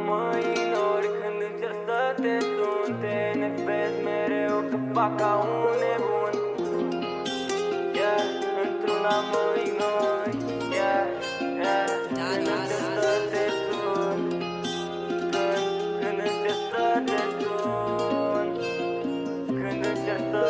mă ignori când încerc să te sun. Te enervezi mereu că fac ca un nebun. Yeah, într-una mă ignori. Yeah, yeah, când încerc să te sun. Când încerc să te sun. Când încerc să...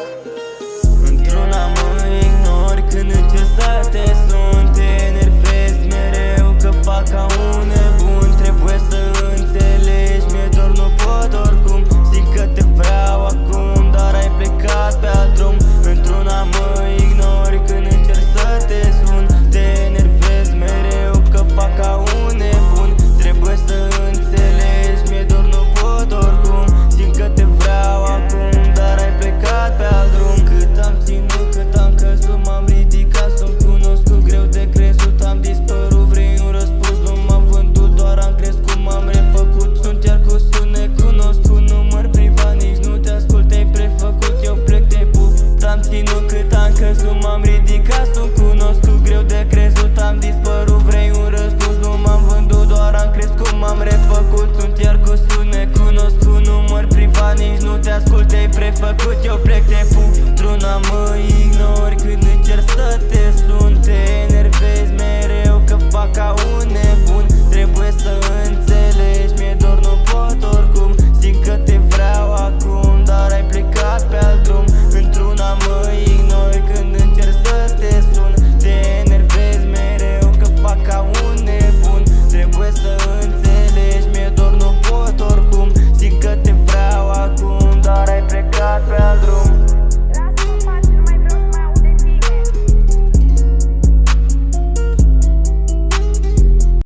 Într-una mă ignori când încerc să te sun. Te enervezi mereu că fac ca un nebun. Trebuie să înțelegi, mi-e dor, nu pot oricum. Zic că te vreau acum, dar ai plecat pe alt drum. Într-una mă ignori când încerc să te sun. Te enervezi mereu că fac ca un nebun. Trebuie să înțelegi, mi-e dor, nu pot oricum. Zic că te vreau acum, dar ai plecat pe alt drum. Cât am ținut, cât am căzut, m-am ridicat, sunt cunoscut, greu de crezut. Am dispărut, vrei un răspuns, nu m-am vândut, doar am crescut, m-am refăcut. Sunt iar cu sunet cunoscut, număr privat, nici nu te ascult, te-ai prefăcut. Eu plec, te pup, am ținut, cât am căzut, m-am ridicat, sunt cunoscut, greu de crezut. Am dispărut, vrei un răspuns, nu m-am vândut, doar am crescut, m-am refăcut. Sunt iar cu sunet cunoscut, număr privat, nici nu te ascult, te-ai prefăcut. Eu plec